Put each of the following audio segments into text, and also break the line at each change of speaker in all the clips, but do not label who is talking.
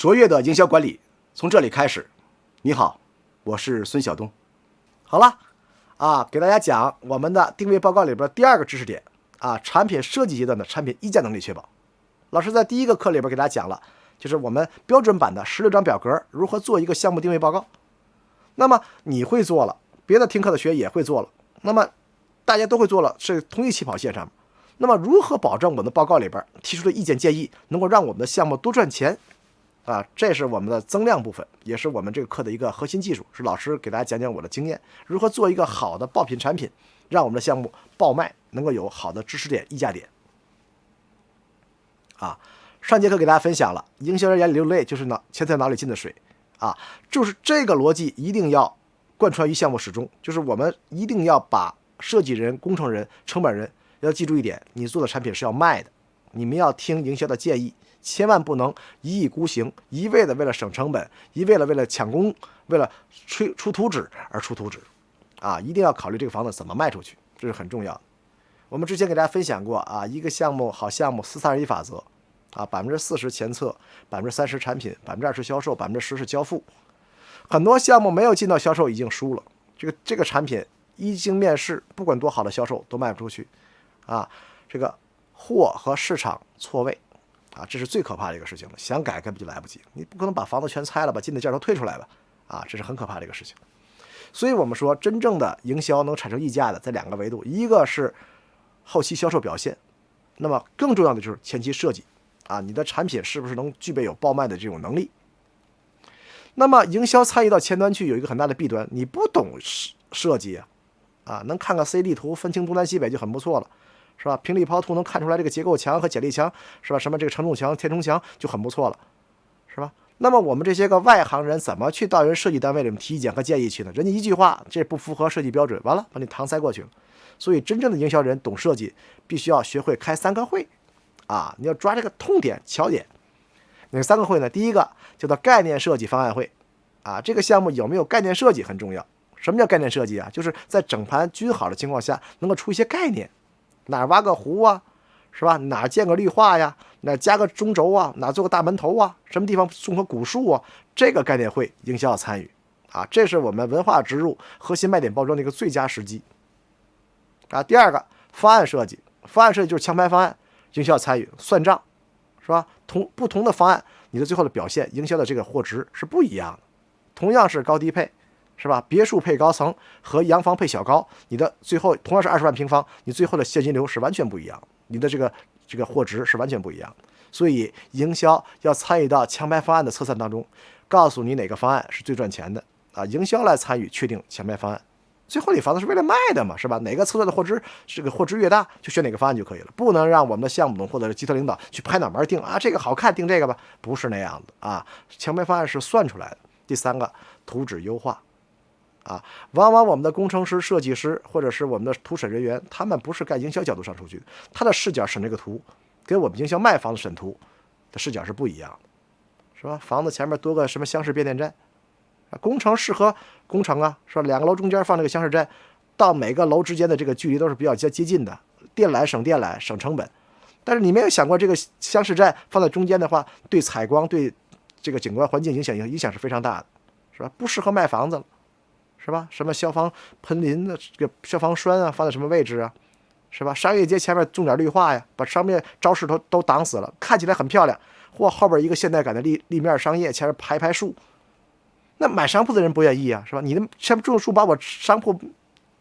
卓越的营销管理从这里开始。你好，我是孙晓东。好了给大家讲我们的定位报告里边第二个知识点产品设计阶段的产品议价能力确保。老师在第一个课里边给大家讲了，就是我们标准版的16张表格如何做一个项目定位报告。那么你会做了，别的听课的学员也会做了，那么大家都会做了，是同一起跑线上。那么如何保证我们的报告里边提出的意见建议能够让我们的项目多赚钱这是我们的增量部分，也是我们这个课的一个核心技术，是老师给大家讲讲我的经验，如何做一个好的爆品产品，让我们的项目爆卖，能够有好的知识点、议价点。上节课给大家分享了，营销人眼里流泪就是钱在脑里进的水就是这个逻辑一定要贯穿于项目始终，就是我们一定要把设计人、工程人、成本人要记住一点，你做的产品是要卖的，你们要听营销的建议，千万不能一意孤行，一味的为了省成本，为了抢功，为了出图纸而出图纸一定要考虑这个房子怎么卖出去，这是很重要的。我们之前给大家分享过一个项目好项目4-3-2-1法则40%前测，30%产品，20%销售，10%是交付。很多项目没有进到销售已经输了，这个产品一经面世，不管多好的销售都卖不出去这个货和市场错位这是最可怕的一个事情了，想改根本就来不及，你不可能把房子全拆了，把进的件都退出来吧这是很可怕的一个事情。所以我们说真正的营销能产生溢价的在两个维度，一个是后期销售表现，那么更重要的就是前期设计你的产品是不是能具备有爆卖的这种能力。那么营销参与到前端去有一个很大的弊端，你不懂设计能看个 CD 图分清东南西北就很不错了，是吧？平力抛图能看出来这个结构墙和剪力墙，是吧？什么这个承重墙、填充墙就很不错了，是吧？那么我们这些个外行人怎么去到人设计单位里面提意见和建议去呢？人家一句话，这不符合设计标准，完了把你搪塞过去了。所以真正的营销人懂设计，必须要学会开3个会你要抓这个痛点、巧点。哪3个会呢？第一个叫做概念设计方案会这个项目有没有概念设计很重要。什么叫概念设计就是在整盘均好的情况下，能够出一些概念，哪挖个湖是吧？哪建个绿化呀？哪加个中轴哪做个大门头什么地方种棵古树这个概念会营销要参与这是我们文化植入、核心卖点包装的一个最佳时机第二个方案设计，方案设计就是强拍方案，营销要参与，算账，是吧？不同的方案，你的最后的表现，营销的这个货值是不一样的。同样是高低配，是吧？别墅配高层和洋房配小高，你的最后同样是20万平方，你最后的现金流是完全不一样，你的这个货值是完全不一样。所以营销要参与到强拍方案的测算当中，告诉你哪个方案是最赚钱的营销来参与确定强拍方案。最后你房子是为了卖的嘛，是吧？哪个测算的货值，这个货值越大，就选哪个方案就可以了，不能让我们的项目总或者是集团领导去拍脑门定这个好看定这个吧，不是那样的强拍方案是算出来的。第3个图纸优化往往我们的工程师、设计师或者是我们的图审人员，他们不是干营销角度上出去的，他的视角审这个图跟我们营销卖房子审图的视角是不一样的，是吧？房子前面多个什么厢式变电站工程适合工程是吧？2个楼中间放这个厢式站，到每个楼之间的这个距离都是比较接近的，电缆省电缆省成本。但是你没有想过这个厢式站放在中间的话，对采光、对这个景观环境影响是非常大的，是吧？不适合卖房子了，是吧？什么消防喷淋的这个消防栓放在什么位置是吧？商业街前面种点绿化把上面招式都挡死了，看起来很漂亮，或后边一个现代感的立面商业，前面排树。那买商铺的人不愿意是吧？你的前面种树把我商铺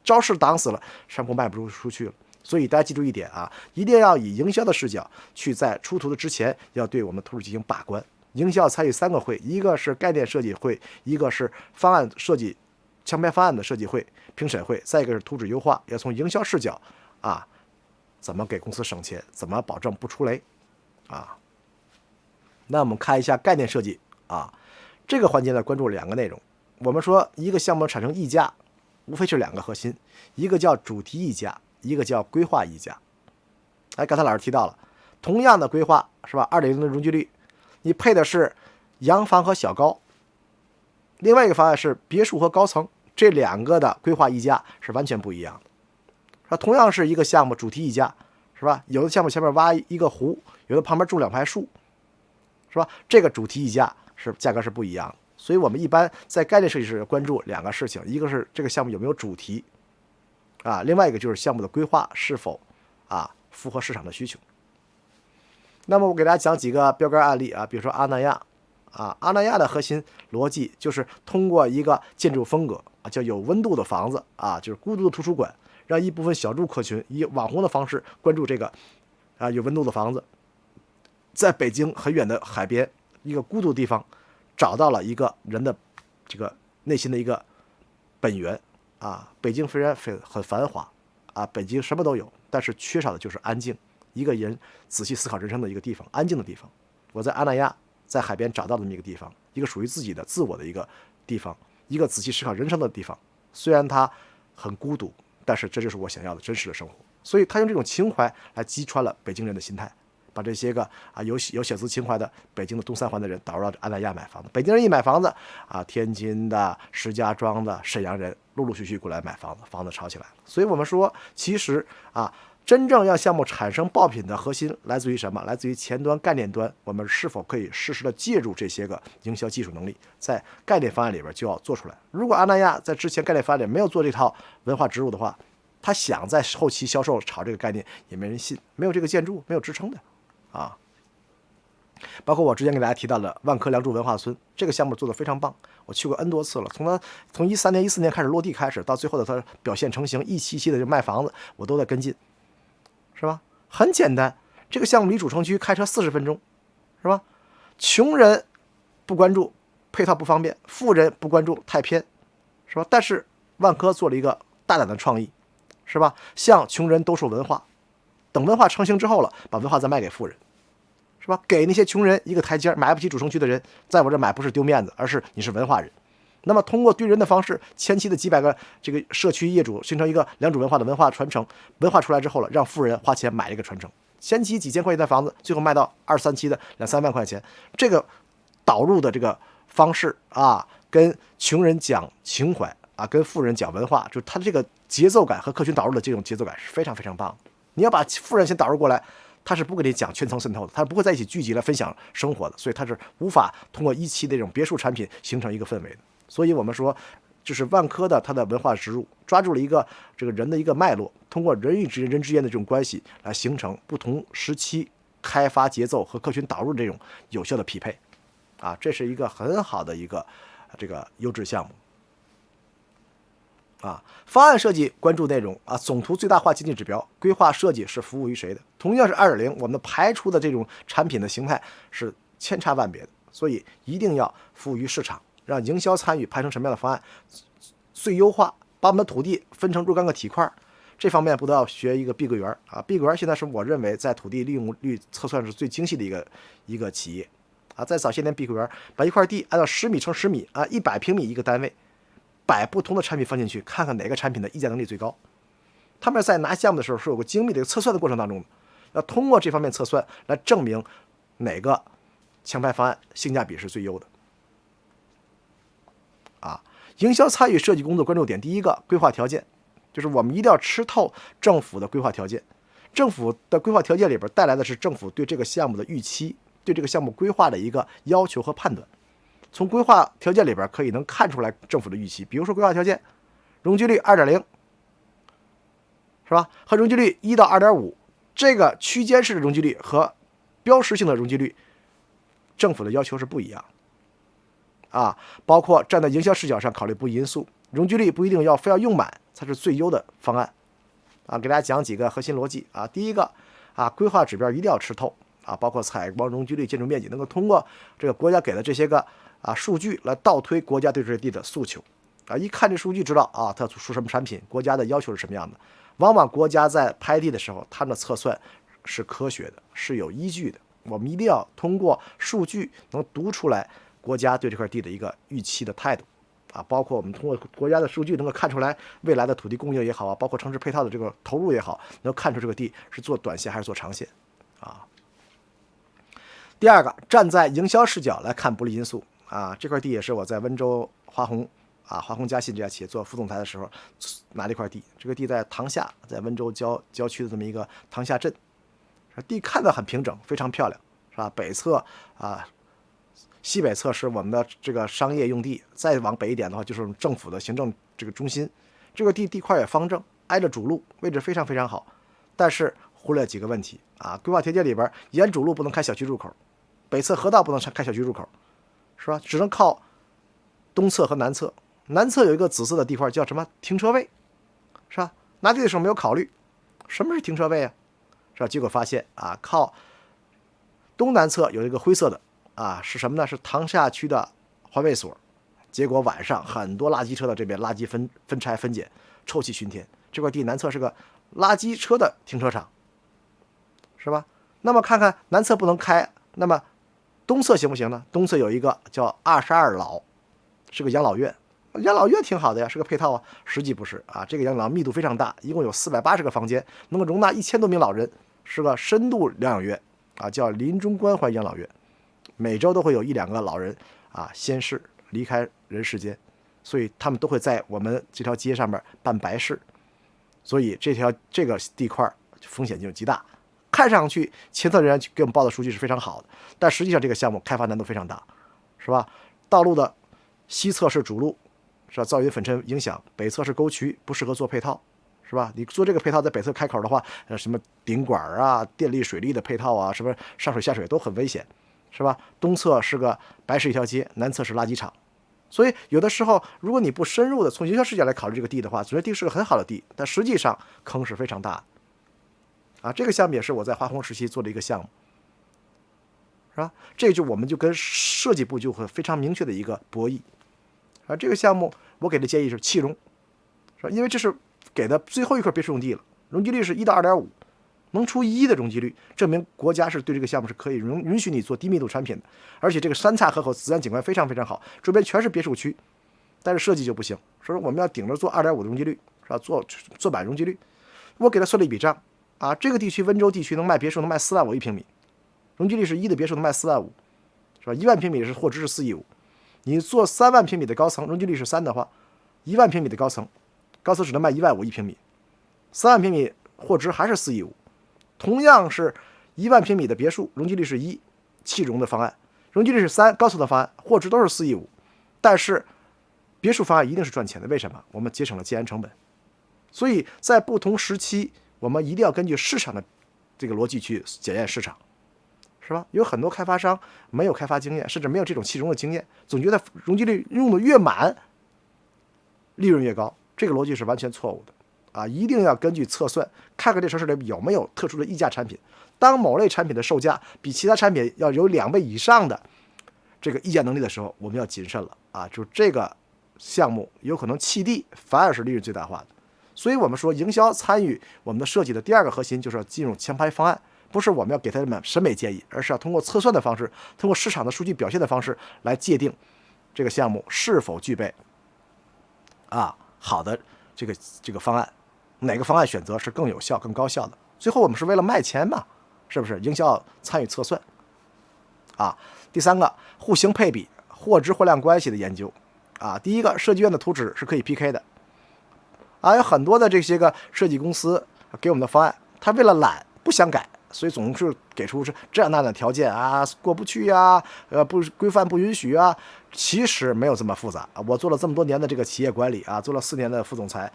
招式挡死了，商铺卖不出去了。所以大家记住一点一定要以营销的视角去在出图的之前要对我们图纸进行把关。营销参与3个会，一个是概念设计会，一个是方案设计、强拍方案的设计会、评审会，再一个是图纸优化，要从营销视角怎么给公司省钱，怎么保证不出雷那我们看一下概念设计这个环节呢，关注2个内容。我们说一个项目产生溢价，无非是2个核心，一个叫主题溢价，一个叫规划溢价。刚才老师提到了，同样的规划是吧？2.0的容积率，你配的是洋房和小高，另外一个方案是别墅和高层，这2个的规划溢价是完全不一样的。同样是一个项目主题溢价，是吧？有的项目前面挖一个湖，有的旁边种2排树，是吧？这个主题溢价价格是不一样的。所以我们一般在概念设计时关注2个事情，一个是这个项目有没有主题啊，另外一个就是项目的规划是否符合市场的需求。那么我给大家讲几个标杆案例啊，比如说阿那亚阿那亚的核心逻辑就是通过一个建筑风格叫有温度的房子就是孤独的图书馆，让一部分小众客群以网红的方式关注这个有温度的房子。在北京很远的海边一个孤独的地方，找到了一个人的这个内心的一个本源北京虽然很繁华北京什么都有，但是缺少的就是安静，一个人仔细思考人生的一个地方，安静的地方。我在阿那亚在海边找到这么一个地方，一个属于自己的自我的一个地方，一个仔细思考人生的地方。虽然它很孤独，但是这就是我想要的真实的生活。所以他用这种情怀来击穿了北京人的心态，把这些个有小资情怀的北京的东三环的人导入到阿那亚买房子。北京人一买房子天津的、石家庄的、沈阳人陆陆续续过来买房子，房子炒起来了。所以我们说，其实真正让项目产生爆品的核心来自于什么？来自于前端概念端，我们是否可以适时的借助这些个营销技术能力，在概念方案里边就要做出来。如果阿那亚在之前概念方案里没有做这套文化植入的话，他想在后期销售炒这个概念也没人信，没有这个建筑，没有支撑的包括我之前给大家提到的万科良渚文化村，这个项目做得非常棒，我去过 N 多次了。从13年、14年开始落地开始，到最后的它表现成型，一期期的就卖房子，我都在跟进，是吧？很简单，这个项目离主城区开车40分钟，是吧？穷人不关注配套不方便，富人不关注太偏，是吧？但是万科做了一个大胆的创意，是吧？向穷人兜售文化，等文化成型之后了，把文化再卖给富人，是吧？给那些穷人一个台阶，买不起主城区的人，在我这买不是丢面子，而是你是文化人。那么通过对人的方式，前期的几百个这个社区业主形成一个良渚文化的文化传承，文化出来之后了，让富人花钱买这个传承，前期几千块钱的房子，最后卖到2、3期的2、3万块钱，这个导入的这个方式跟穷人讲情怀跟富人讲文化，就是他的这个节奏感和客群导入的这种节奏感是非常非常棒的。你要把富人先导入过来，他是不给你讲圈层渗透的，他是不会在一起聚集来分享生活的，所以他是无法通过一期的这种别墅产品形成一个氛围的。所以我们说，就是万科的它的文化植入，抓住了一个这个人的一个脉络，通过人与人之间的这种关系来形成不同时期开发节奏和客群导入这种有效的匹配这是一个很好的一个这个优质项目方案设计关注内容总图最大化经济指标，规划设计是服务于谁的？同样是2.0，我们排除的这种产品的形态是千差万别的，所以一定要服务于市场，让营销参与排成什么样的方案最优化，把我们的土地分成若干个体块。这方面不都要学一个碧桂园碧桂园现在是我认为在土地利用率测算是最精细的一个企业在早些年碧桂园把一块地按照10米乘10米100平米一个单位，摆不同的产品放进去，看看哪个产品的议价能力最高。他们在拿项目的时候是有个精密的测算的过程当中的，要通过这方面测算来证明哪个强拍方案性价比是最优的营销参与设计工作关注点，第一个规划条件，就是我们一定要吃透政府的规划条件。政府的规划条件里边带来的是政府对这个项目的预期，对这个项目规划的一个要求和判断。从规划条件里边可以能看出来政府的预期，比如说规划条件容积率 2.0 是吧，和容积率1到 2.5 这个区间式的容积率和标识性的容积率政府的要求是不一样包括站在营销视角上考虑不因素，容积率不一定非要用满才是最优的方案给大家讲几个核心逻辑第一个规划指标一定要吃透包括采光、容积率、建筑面积，能够通过这个国家给的这些个数据来倒推国家对这地的诉求一看这数据知道它出什么产品，国家的要求是什么样的。往往国家在拍地的时候，他们的测算是科学的，是有依据的。我们一定要通过数据能读出来国家对这块地的一个预期的态度包括我们通过国家的数据能够看出来未来的土地供应也好包括城市配套的这个投入也好，能看出这个地是做短线还是做长线第二个，站在营销视角来看不利因素这块地也是我在温州华虹嘉信这家企业做副总裁的时候拿了一块地，这个地在塘下，在温州郊区的这么一个塘下镇，地看得很平整，非常漂亮，是吧？北侧西北侧是我们的这个商业用地，再往北一点的话就是政府的行政这个中心。这个地块也方正，挨着主路，位置非常非常好，但是忽略几个问题啊。规划条件里边，沿主路不能开小区入口，北侧河道不能开小区入口，是吧？只能靠东侧和南侧。南侧有一个紫色的地块叫什么停车位，是吧？拿地的时候没有考虑什么是停车位啊，是吧？结果发现啊，靠东南侧有一个灰色的啊，是什么呢？是塘厦区的环卫所。结果晚上很多垃圾车的这边垃圾分拆分拣，臭气熏天。这块地南侧是个垃圾车的停车场，是吧？那么看看南侧不能开，那么东侧行不行呢？东侧有一个叫22老，是个养老院。养老院挺好的呀，是个配套啊。实际不是啊，这个养老密度非常大，一共有480个房间，能够容纳1000多名老人，是个深度疗养院啊，叫临终关怀养老院。每周都会有1-2个老人啊仙逝离开人世间，所以他们都会在我们这条街上面办白事，所以这个地块风险就极大。看上去前侧人给我们报的数据是非常好的，但实际上这个项目开发难度非常大，是吧？道路的西侧是主路，是吧？噪音粉尘影响，北侧是沟渠，不适合做配套，是吧？你做这个配套在北侧开口的话，什么顶管啊、电力、水利的配套啊，什么上水下水都很危险，是吧？东侧是个白石一条街，南侧是垃圾场。所以有的时候，如果你不深入的从营销视角来考虑这个地的话，觉得地是个很好的地，但实际上坑是非常大的啊。这个项目也是我在华虹时期做的一个项目，是吧？这就我们就跟设计部就会非常明确的一个博弈啊。这个项目我给的建议是弃容，是吧？因为这是给的最后一块别墅用地了，容积率是1到2.5，能出1的容积率，证明国家是对这个项目是可以允许你做低密度产品的，而且这个三岔河口自然景观非常非常好，周边全是别墅区，但是设计就不行，说我们要顶着做2.5的容积率，是吧？做满容积率，我给他算了一笔账啊，这个地区温州地区能卖别墅能卖4万5一平米，容积率是1的别墅能卖4万5，是吧？1万平米是货值是4亿5，你做3万平米的高层，容积率是3的话，1万平米的高层只能卖1万5一平米，3万平米货值还是4亿5。同样是1万平米的别墅，容积率是1，弃容的方案；容积率是3，高层的方案，货值都是4亿5。但是别墅方案一定是赚钱的，为什么？我们节省了建安成本。所以在不同时期，我们一定要根据市场的这个逻辑去检验市场，是吧？有很多开发商没有开发经验，甚至没有这种弃容的经验，总觉得容积率用的越满，利润越高，这个逻辑是完全错误的。啊，一定要根据测算，看看这城市里有没有特殊的溢价产品。当某类产品的售价比其他产品要有2倍以上的这个溢价能力的时候，我们要谨慎了啊！就这个项目有可能弃地，反而是利润最大化的。所以我们说，营销参与我们的设计的第2个核心就是要进入前排方案，不是我们要给他们审美建议，而是要通过测算的方式，通过市场的数据表现的方式来界定这个项目是否具备好的这个方案。哪个方案选择是更有效、更高效的？最后我们是为了卖钱嘛，是不是？营销参与测算啊。第3个，户型配比、货值货量关系的研究啊。第一个，设计院的图纸是可以 PK 的啊。有很多的这些个设计公司给我们的方案，他为了懒不想改，所以总是给出这样那样的条件啊，过不去呀，不规范不允许啊。其实没有这么复杂啊。我做了这么多年的这个企业管理啊，做了4年的副总裁。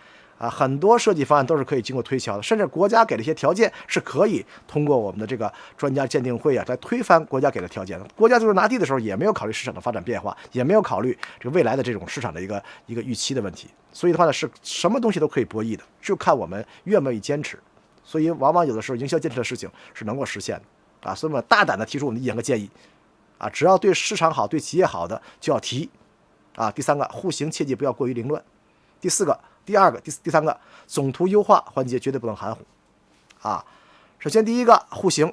很多设计方案都是可以经过推敲的，甚至国家给的一些条件是可以通过我们的这个专家鉴定会来推翻国家给的条件的。国家就是拿地的时候也没有考虑市场的发展变化，也没有考虑这个未来的这种市场的一个预期的问题。所以的话呢，是什么东西都可以博弈的，就看我们愿不愿意坚持。所以往往有的时候营销坚持的事情是能够实现的所以我们大胆的提出我们的意见和建议只要对市场好、对企业好的就要提第3个，户型切记不要过于凌乱。第3个，总图优化环节绝对不能含糊首先第一个，户型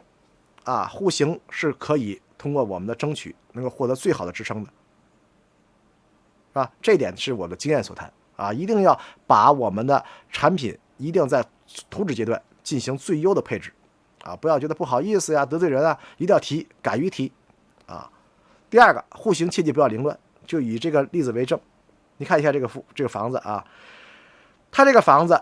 户型是可以通过我们的争取能够获得最好的支撑的，是吧？这一点是我的经验所谈一定要把我们的产品一定在图纸阶段进行最优的配置不要觉得不好意思呀、得罪人一定要提，敢于提第2个，户型切记不要凌乱，就以这个例子为证。你看一下这个房子它这个房子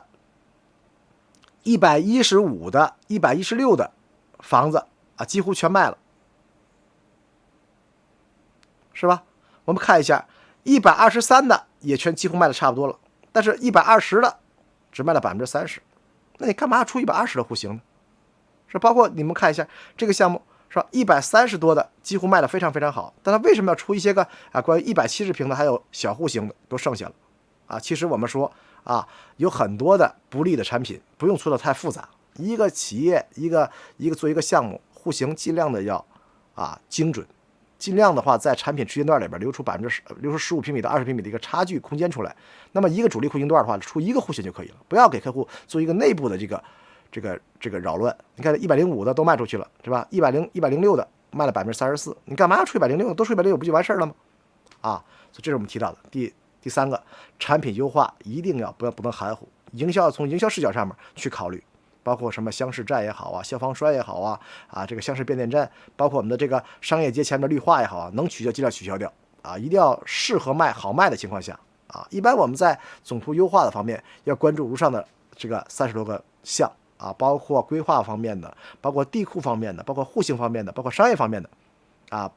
115的、116的房子几乎全卖了是吧？我们看一下123的野圈几乎卖的差不多了，但是120的只卖了30%，那你干嘛要出120的户型呢？是包括你们看一下这个项目是吧，130多的几乎卖的非常非常好，但它为什么要出一些个关于170平的还有小户型的都剩下了其实我们说有很多的不利的产品，不用出的太复杂，一个企业一个做一个项目，户型尽量的要精准，尽量的话在产品时间段里边留出15平米到20平米的一个差距空间出来。那么一个主力户型段的话，出一个户型就可以了，不要给客户做一个内部的这个扰乱。你看105的都卖出去了，是吧？106的卖了34%，你干嘛要出106的？都出106不就完事了吗？所以这是我们提到的第三个，产品优化一定要不能含糊，从营销视角上面去考虑，包括什么厢式站也好消防栓也好这个厢式变电站，包括我们的这个商业街前面的绿化也好能取消尽量取消掉一定要适合好卖的情况下一般我们在总图优化的方面要关注如上的这个30多个项包括规划方面的，包括地库方面的，包括户型方面的，包括商业方面的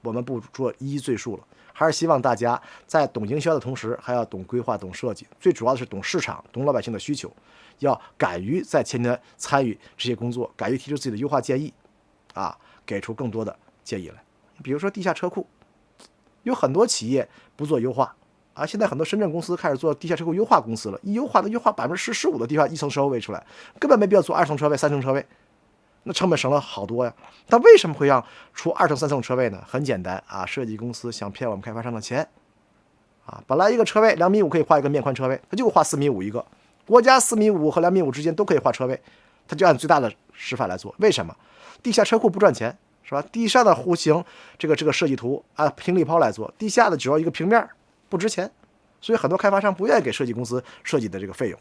我们不做一一赘述了，还是希望大家在懂营销的同时还要懂规划懂设计，最主要的是懂市场懂老百姓的需求，要敢于在前端参与这些工作，敢于提出自己的优化建议给出更多的建议来。比如说地下车库，有很多企业不做优化现在很多深圳公司开始做地下车库优化公司了，优化10%、15%的地方1层车位出来，根本没必要做2层车位、3层车位，那成本省了好多呀。他为什么会让出2层、3层车位呢？很简单设计公司想骗我们开发商的钱本来一个车位2.5米可以画一个面宽车位，他就画4.5米一个，国家4.5米和2.5米之间都可以画车位，他就按最大的示范来做。为什么？地下车库不赚钱是吧？地上的户型这个设计图平立抛来做，地下的只要一个平面不值钱，所以很多开发商不愿意给设计公司设计的这个费用。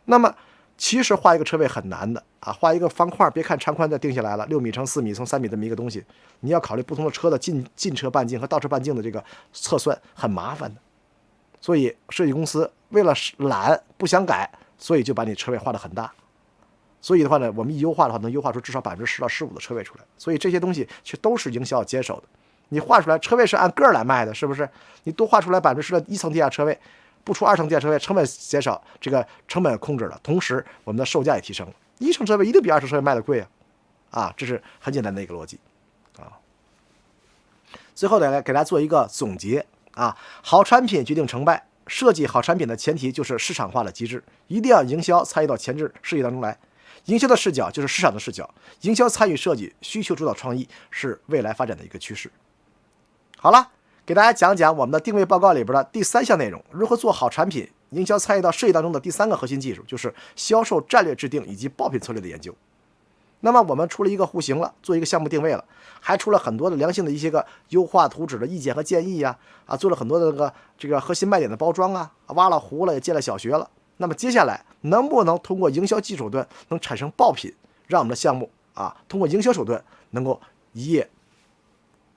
那么其实画一个车位很难的画一个方块，别看长宽的定下来了，6米乘4米乘3米这么一个东西，你要考虑不同的车的进车半径和倒车半径的这个测算，很麻烦的。所以设计公司为了懒不想改，所以就把你车位画得很大。所以的话呢，我们一优化的话，能优化出至少10%到15%的车位出来。所以这些东西其实都是营销要接手的。你画出来车位是按个来卖的，是不是？你多画出来10%的1层地下车位，不出2层地下车位，成本减少，这个成本控制了，同时我们的售价也提升了。1层车位一定比2层车位卖的贵这是很简单的一个逻辑最后呢，给大家做一个总结好产品决定成败，设计好产品的前提就是市场化的机制，一定要营销参与到前置设计当中来。营销的视角就是市场的视角，营销参与设计，需求主导创意是未来发展的一个趋势。好了，给大家讲讲我们的定位报告里边的第3项内容，如何做好产品，营销参与到设计当中的第3个核心技术，就是销售战略制定以及爆品策略的研究。那么我们出了一个户型了，做一个项目定位了，还出了很多的良性的一些个优化图纸的意见和建议做了很多的这个核心卖点的包装挖了湖了，也建了小学了。那么接下来能不能通过营销技术手段能产生爆品，让我们的项目通过营销手段能够一夜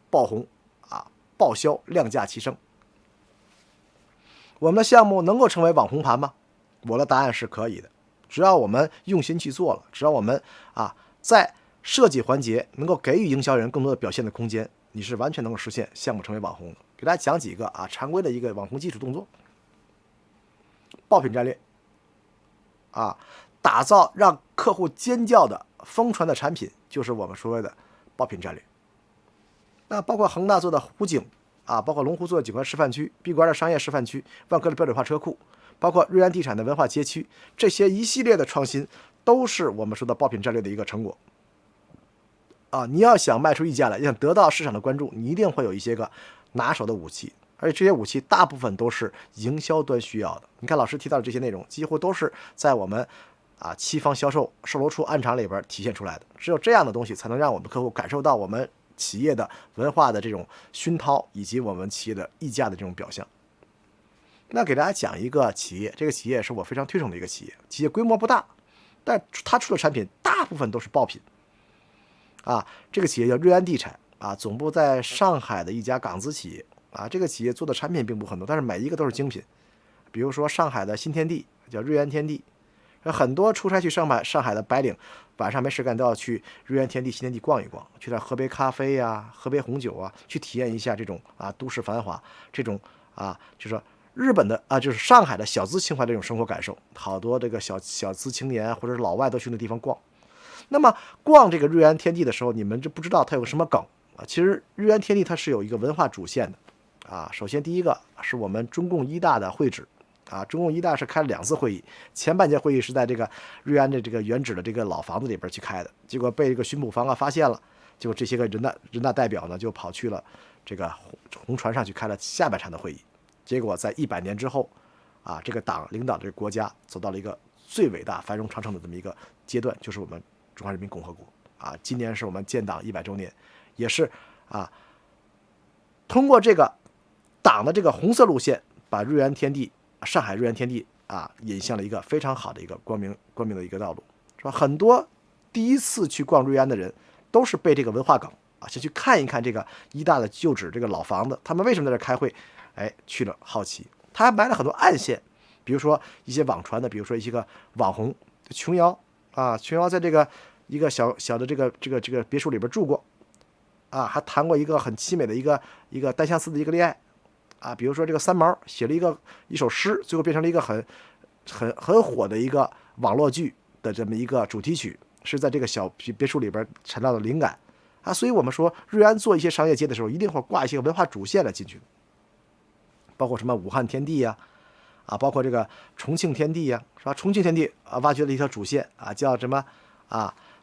爆红报销，量价齐升？我们的项目能够成为网红盘吗？我的答案是可以的，只要我们用心去做了，只要我们在设计环节能够给予营销人更多的表现的空间，你是完全能够实现项目成为网红的。给大家讲几个常规的一个网红基础动作。爆品战略打造让客户尖叫的疯传的产品，就是我们所谓的爆品战略。那包括恒大做的湖景包括龙湖做的景观示范区，碧桂园的商业示范区，万科的标准化车库，包括瑞安地产的文化街区，这些一系列的创新都是我们说的爆品战略的一个成果你要想卖出溢价来，要想得到市场的关注，你一定会有一些个拿手的武器，而且这些武器大部分都是营销端需要的。你看老师提到的这些内容，几乎都是在我们期方销售售楼处暗场里边体现出来的。只有这样的东西，才能让我们客户感受到我们企业的文化的这种熏陶，以及我们企业的溢价的这种表象。那给大家讲一个企业，这个企业是我非常推崇的一个企业，企业规模不大，但它出的产品大部分都是爆品这个企业叫瑞安地产总部在上海的一家港资企业这个企业做的产品并不很多，但是每一个都是精品。比如说上海的新天地叫瑞安天地，很多出差去上海的白领，晚上没事干都要去瑞安天地、新天地逛一逛，去那喝杯咖啡呀，喝杯红酒啊，去体验一下这种都市繁华，这种就是说日本的就是上海的小资情怀的这种生活感受。好多这个小资青年或者是老外都去那地方逛。那么逛这个瑞安天地的时候，你们就不知道它有什么梗其实瑞安天地它是有一个文化主线的首先第一个是我们中共一大的会址中共一大是开了2次会议，前半届会议是在这个瑞安的这个原址的这个老房子里边去开的，结果被这个巡捕房发现了，结果这些个人大代表呢就跑去了这个红船上去开了下半场的会议，结果在100年之后这个党领导这个国家走到了一个最伟大繁荣昌盛的这么一个阶段，就是我们中华人民共和国今年是我们建党100周年，也是通过这个党的这个红色路线，把瑞安天地上海瑞安天地引向了一个非常好的一个光明的一个道路，是吧？很多第一次去逛瑞安的人都是被这个文化梗先去看一看这个一大的旧址这个老房子，他们为什么在这开会去了好奇。他还埋了很多暗线，比如说一些网传的，比如说一些个网红琼瑶琼瑶在这个一个小的这个别墅里边住过还谈过一个很凄美的一个单相思的一个恋爱比如说这个三毛写了一首诗，最后变成了一个很火的一个网络剧的这么一个主题曲，是在这个小别墅里边产到的灵感所以我们说瑞安做一些商业街的时候，一定会挂一些文化主线来进去，包括什么武汉天地包括这个重庆天地是吧？重庆天地挖掘了一条主线叫什么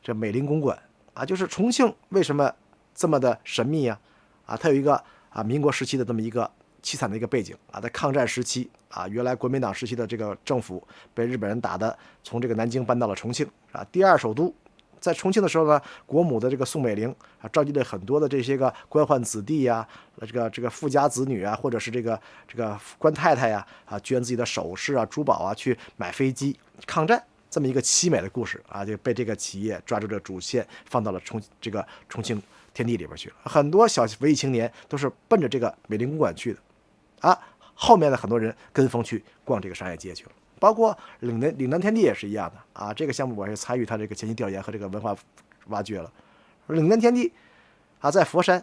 这美龄公馆就是重庆为什么这么的神秘它有一个民国时期的这么一个凄惨的一个背景在抗战时期原来国民党时期的这个政府被日本人打的，从这个南京搬到了重庆第2首都。在重庆的时候呢，国母的这个宋美龄召集了很多的这些个官宦子弟这个富家子女或者是这个官太太捐自己的首饰珠宝去买飞机抗战，这么一个凄美的故事就被这个企业抓住这个主线，放到了这个重庆天地里边去了。很多小文艺青年都是奔着这个美龄公馆去的后面的很多人跟风去逛这个商业街去了。包括岭南天地也是一样的这个项目我也参与他这个前期调研和这个文化挖掘了。岭南天地在佛山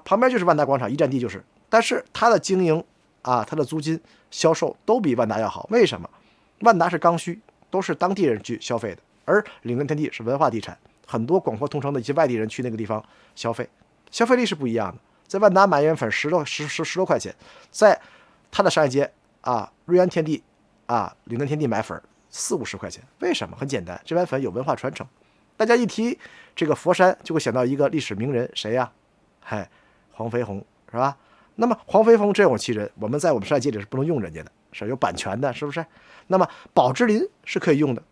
旁边就是万达广场，一站地就是，但是它的经营它的租金销售都比万达要好。为什么？万达是刚需，都是当地人去消费的，而岭南天地是文化地产，很多广阔通城的一些外地人去那个地方消费力是不一样的。在万达买一碗粉10多块钱，在他的商业街瑞安天地岭南天地买粉40-50块钱。为什么？很简单，这碗粉有文化传承。大家一提这个佛山，就会想到一个历史名人，谁黄飞鸿是吧？那么黄飞鸿这种奇人，我们在我们商业街里是不能用人家的，是有版权的，是不是？那么宝芝林是可以用的，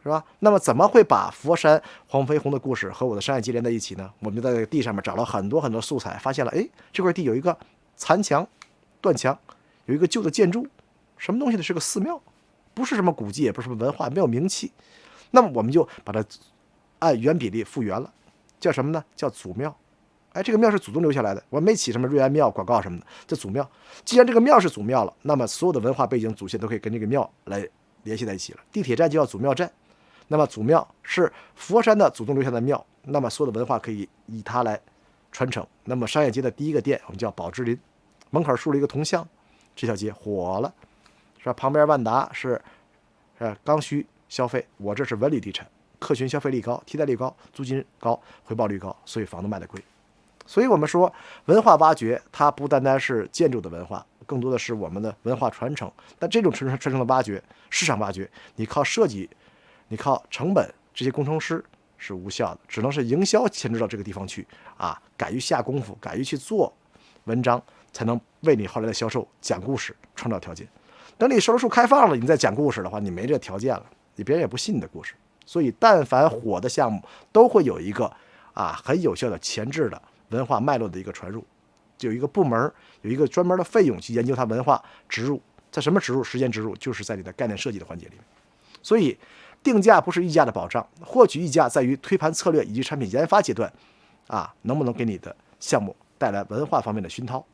是吧？那么怎么会把佛山黄飞鸿的故事和我的商业街连在一起呢？我们就在这个地上面找了很多素材，发现了这块地有一个残墙断墙，有一个旧的建筑，什么东西呢？是个寺庙，不是什么古迹，也不是什么文化，没有名气。那么我们就把它按原比例复原了，叫什么呢？叫祖庙。这个庙是祖宗留下来的，我没起什么瑞安庙广告什么的，叫祖庙。既然这个庙是祖庙了，那么所有的文化背景祖先都可以跟这个庙来联系在一起了。地铁站就叫祖庙站，那么祖庙是佛山的祖宗留下的庙，那么所有的文化可以以它来传承。那么商业街的第一个店我们叫宝芝林，门口竖了一个铜像，这条街火了，是吧？旁边万达是刚需消费，我这是文旅地产，客群消费力高，替代率高，租金高，回报率高，所以房子卖得贵。所以我们说文化挖掘它不单单是建筑的文化，更多的是我们的文化传承。但这种传承的挖掘，市场挖掘，你靠设计，你靠成本，这些工程师是无效的，只能是营销牵制到这个地方去敢于下功夫，敢于去做文章，才能为你后来的销售讲故事创造条件。等你售楼处开放了，你再讲故事的话，你没这条件了，你别人也不信你的故事。所以但凡火的项目都会有一个很有效的前置的文化脉络的一个传入，就有一个部门，有一个专门的费用去研究它文化植入，在什么植入？时间植入，就是在你的概念设计的环节里面。所以定价不是溢价的保障，获取溢价在于推盘策略以及产品研发阶段能不能给你的项目带来文化方面的熏陶。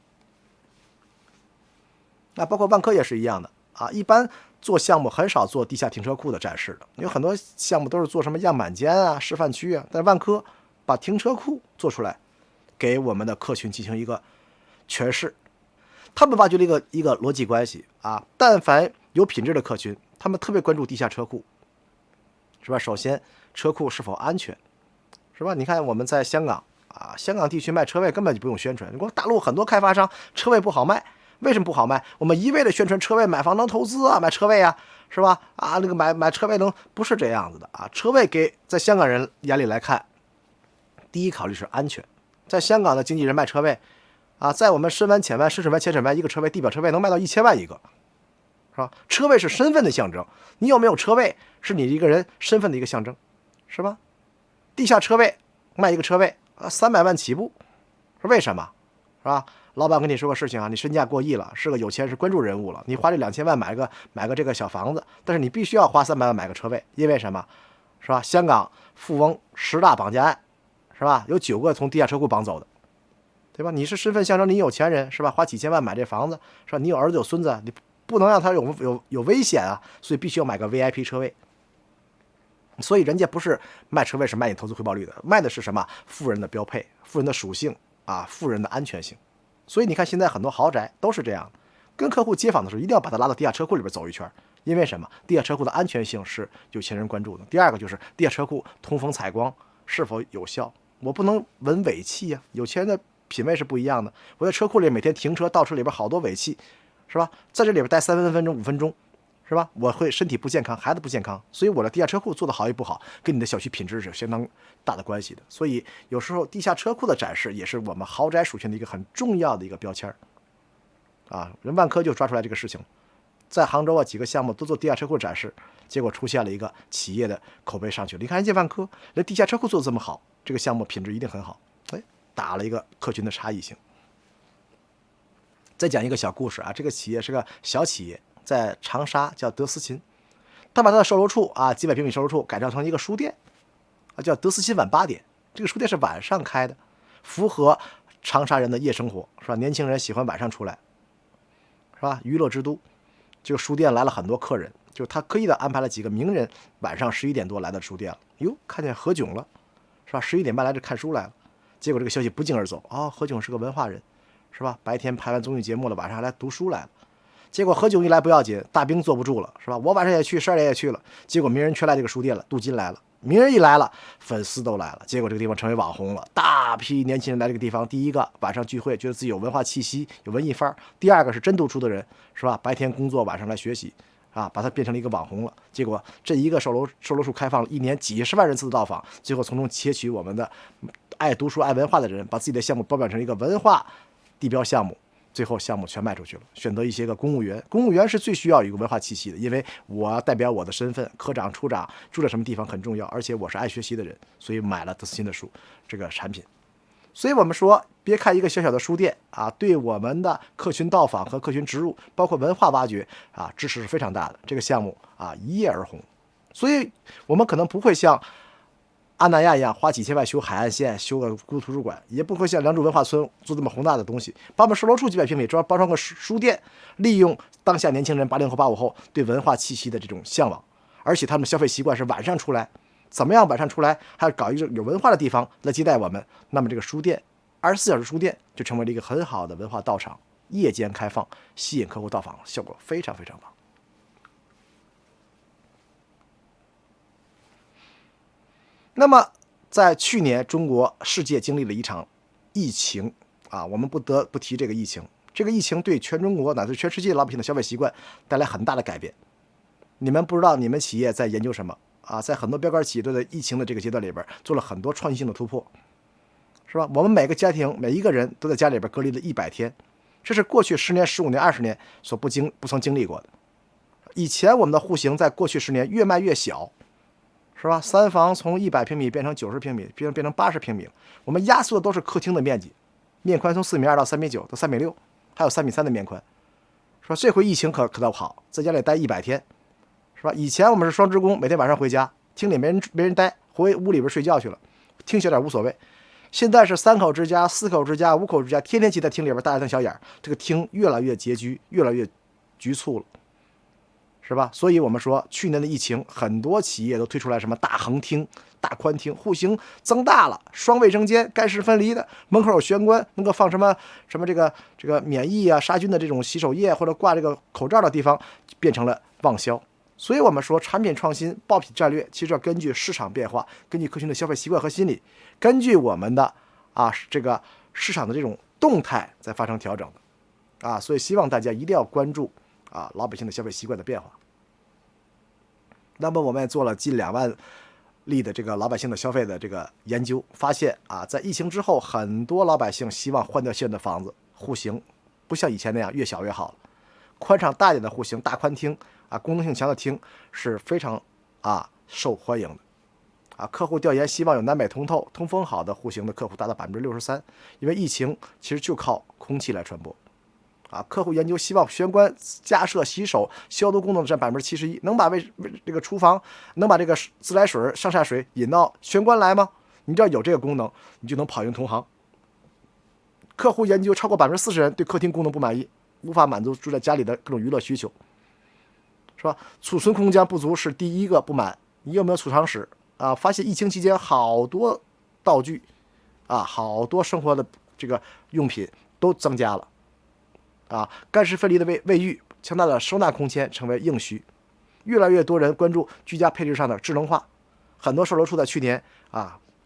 那包括万科也是一样的一般做项目很少做地下停车库的展示的，有很多项目都是做什么样板间啊、示范区啊，但万科把停车库做出来，给我们的客群进行一个诠释。他们挖掘了一个逻辑关系啊，但凡有品质的客群，他们特别关注地下车库，是吧？首先车库是否安全，是吧？你看我们在香港啊，香港地区卖车位根本就不用宣传，你光大陆很多开发商车位不好卖。为什么不好卖？我们一味的宣传车位，买房能投资啊，买车位啊，是吧？啊，那个买车位不是这样子的啊。车位在香港人眼里来看，第一考虑是安全。在香港的经纪人卖车位啊，在我们深湾、浅湾、深水湾、浅水湾，一个车位地表车位能卖到1000万一个，是吧？车位是身份的象征，你有没有车位是你一个人身份的一个象征，是吧？地下车位卖一个车位啊，300万起步，是为什么？是吧？老板跟你说个事情啊，你身价过亿了，是个有钱是关注人物了，你花这2000万买个这个小房子，但是你必须要花300万买个车位，因为什么？是吧？香港富翁10大绑架案，是吧？有9个从地下车库绑走的，对吧？你是身份象征，你有钱人是吧？花几千万买这房子，是吧？你有儿子有孙子，你不能让他有危险啊，所以必须要买个 VIP 车位。所以人家不是卖车位，是卖你投资回报率的，卖的是什么？富人的标配，富人的属性啊，富人的安全性。所以你看，现在很多豪宅都是这样，跟客户接访的时候，一定要把他拉到地下车库里边走一圈，因为什么？地下车库的安全性是有钱人关注的。第二个就是地下车库通风采光是否有效，我不能闻尾气啊，有钱人的品味是不一样的。我在车库里每天停车，倒车里边好多尾气，是吧？在这里边待3分钟、5分钟，是吧？我会身体不健康，孩子不健康，所以我的地下车库做得好与不好，跟你的小区品质是相当大的关系的。所以有时候地下车库的展示也是我们豪宅属性的一个很重要的一个标签啊。人万科就抓出来这个事情，在杭州啊几个项目都做地下车库展示，结果出现了一个企业的口碑上去了。你看人家万科，人地下车库做得这么好，这个项目品质一定很好，哎，打了一个客群的差异性。再讲一个小故事啊，这个企业是个小企业。在长沙叫德思琴，他把他的售楼处啊几百平米售楼处改造成一个书店啊，叫德思琴晚8点。这个书店是晚上开的，符合长沙人的夜生活，是吧？年轻人喜欢晚上出来，是吧？娱乐之都，这个书店来了很多客人，就是他刻意的安排了几个名人晚上11点多来到书店了。哟，看见何炅了，是吧？11点半来这看书来了，结果这个消息不胫而走啊，何炅是个文化人，是吧？白天拍完综艺节目了，晚上还来读书来了。结果何炅一来不要紧，大兵坐不住了，是吧？我晚上也去，12点也去了。结果名人却来这个书店了，镀金来了，名人一来了，粉丝都来了。结果这个地方成为网红了，大批年轻人来这个地方。第一个晚上聚会，觉得自己有文化气息，有文艺范儿；第二个是真读书的人，是吧？白天工作，晚上来学习，啊，把它变成了一个网红了。结果这一个售楼处开放了1年几十万人次的到访，最后从中窃取我们的爱读书、爱文化的人，把自己的项目包办成一个文化地标项目。最后项目全卖出去了，选择一些个公务员。公务员是最需要有一个文化气息的，因为我代表我的身份，科长、处长住在什么地方很重要，而且我是爱学习的人，所以买了德思琴的书这个产品。所以我们说，别看一个小小的书店啊，对我们的客群到访和客群植入，包括文化挖掘啊，支持是非常大的。这个项目啊，一夜而红。所以我们可能不会像阿那亚一样花几千万修海岸线，修个孤独图书馆，也不会像良渚文化村做这么宏大的东西，把我们售楼处几百平米包装个书店，利用当下年轻人80后、85后对文化气息的这种向往，而且他们的消费习惯是晚上出来，怎么样晚上出来，还要搞一个有文化的地方来接待我们，那么这个书店24小时书店就成为了一个很好的文化道场，夜间开放，吸引客户到访，效果非常非常棒。那么在去年中国世界经历了一场疫情啊，我们不得不提这个疫情。这个疫情对全中国乃至全世界老百姓的消费习惯带来很大的改变。你们不知道你们企业在研究什么啊？在很多标杆企业都在疫情的这个阶段里边做了很多创新性的突破，是吧？我们每个家庭每一个人都在家里边隔离了100天，这是过去10年、15年、20年所不曾经历过的。以前我们的户型在过去10年越卖越小，是吧？3房从100平米变成90平米，变成80平米。我们压缩的都是客厅的面积，面宽从4.2米到3.9米到3.6米，还有3.3米的面宽，是吧？这回疫情可倒好，在家里待100天，是吧？以前我们是双职工，每天晚上回家，厅里没人待，回屋里边睡觉去了，厅小点无所谓。现在是3口之家、4口之家、5口之家，天天挤在厅里边大眼瞪小眼，这个厅越来越拮据，越来越局促了。是吧？所以我们说去年的疫情，很多企业都推出来什么大横厅、大宽厅，户型增大了，双卫生间、干湿分离的，门口有玄关，能够放什么这个免疫啊、杀菌的这种洗手液，或者挂这个口罩的地方，变成了旺销。所以我们说产品创新、爆品战略，其实要根据市场变化，根据客群的消费习惯和心理，根据我们的这个市场的这种动态在发生调整的所以希望大家一定要关注老百姓的消费习惯的变化。那么我们也做了近2万例的这个老百姓的消费的这个研究，发现在疫情之后，很多老百姓希望换掉现在的房子，户型不像以前那样越小越好了，宽敞大一点的户型，大宽厅功能性强的厅是非常受欢迎的客户调研希望有南北通透、通风好的户型的客户达到63%，因为疫情其实就靠空气来传播客户研究希望玄关加设洗手消毒功能占71%，能把这个厨房能把这个自来水上下水引到玄关来吗？你只要有这个功能，你就能跑赢同行。客户研究超过40%人对客厅功能不满意，无法满足住在家里的各种娱乐需求，是吧？储存空间不足是第一个不满。你有没有储藏室发现疫情期间好多道具好多生活的这个用品都增加了干湿分离的卫浴，强大的收纳空间成为硬需。越来越多人关注居家配置上的智能化，很多售楼处在去年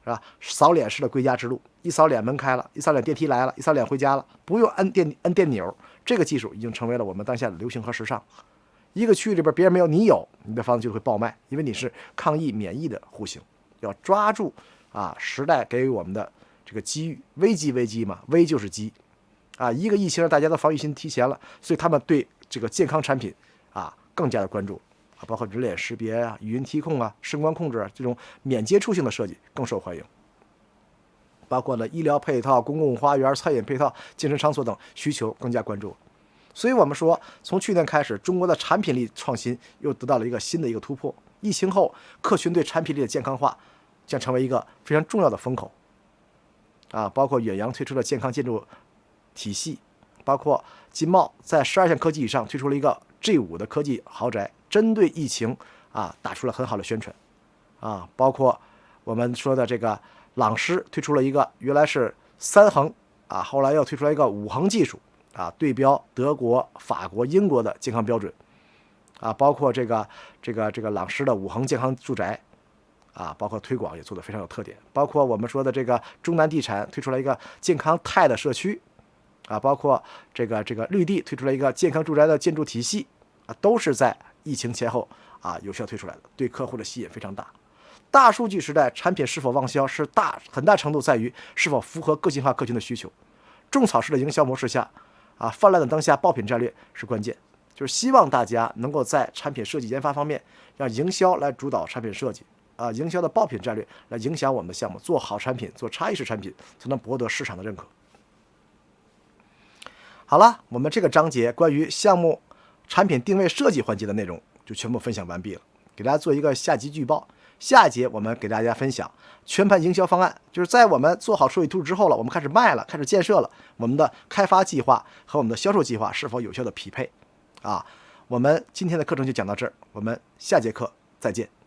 是吧？扫脸式的归家之路，一扫脸门开了，一扫脸电梯来了，一扫脸回家了，不用按电钮，这个技术已经成为了我们当下的流行和时尚。一个区域里边别人没有，你有，你的房子就会爆卖，因为你是抗疫免疫的户型。要抓住时代给予我们的这个机遇，危机嘛，危就是机一个疫情让大家的防御心提前了，所以他们对这个健康产品更加的关注包括人脸识别语音提控声光控制这种免接触性的设计更受欢迎，包括了医疗配套、公共花园、餐饮配套、健身场所等需求更加关注。所以我们说，从去年开始，中国的产品力创新又得到了一个新的一个突破。疫情后，客群对产品力的健康化将成为一个非常重要的风口包括远洋推出了健康建筑体系，包括金茂在12项科技以上推出了一个 G5 的科技豪宅，针对疫情打出了很好的宣传包括我们说的这个朗诗推出了一个原来是3横后来又推出来一个5横技术对标德国、法国、英国的健康标准包括这个朗诗的5横健康住宅包括推广也做得非常有特点，包括我们说的这个中南地产推出了一个健康泰的社区包括这个绿地推出了一个健康住宅的建筑体系都是在疫情前后有效推出来的，对客户的吸引非常大。大数据时代，产品是否旺销是很大程度在于是否符合个性化客群的需求。种草式的营销模式下泛滥的当下，爆品战略是关键，就是希望大家能够在产品设计研发方面，让营销来主导产品设计营销的爆品战略来影响我们的项目，做好产品，做差异式产品，才能博得市场的认可。好了，我们这个章节关于项目产品定位设计环节的内容就全部分享完毕了，给大家做一个下集预报。下一节我们给大家分享全盘营销方案，就是在我们做好设计图纸之后了，我们开始卖了，开始建设了，我们的开发计划和我们的销售计划是否有效的匹配我们今天的课程就讲到这儿，我们下节课再见。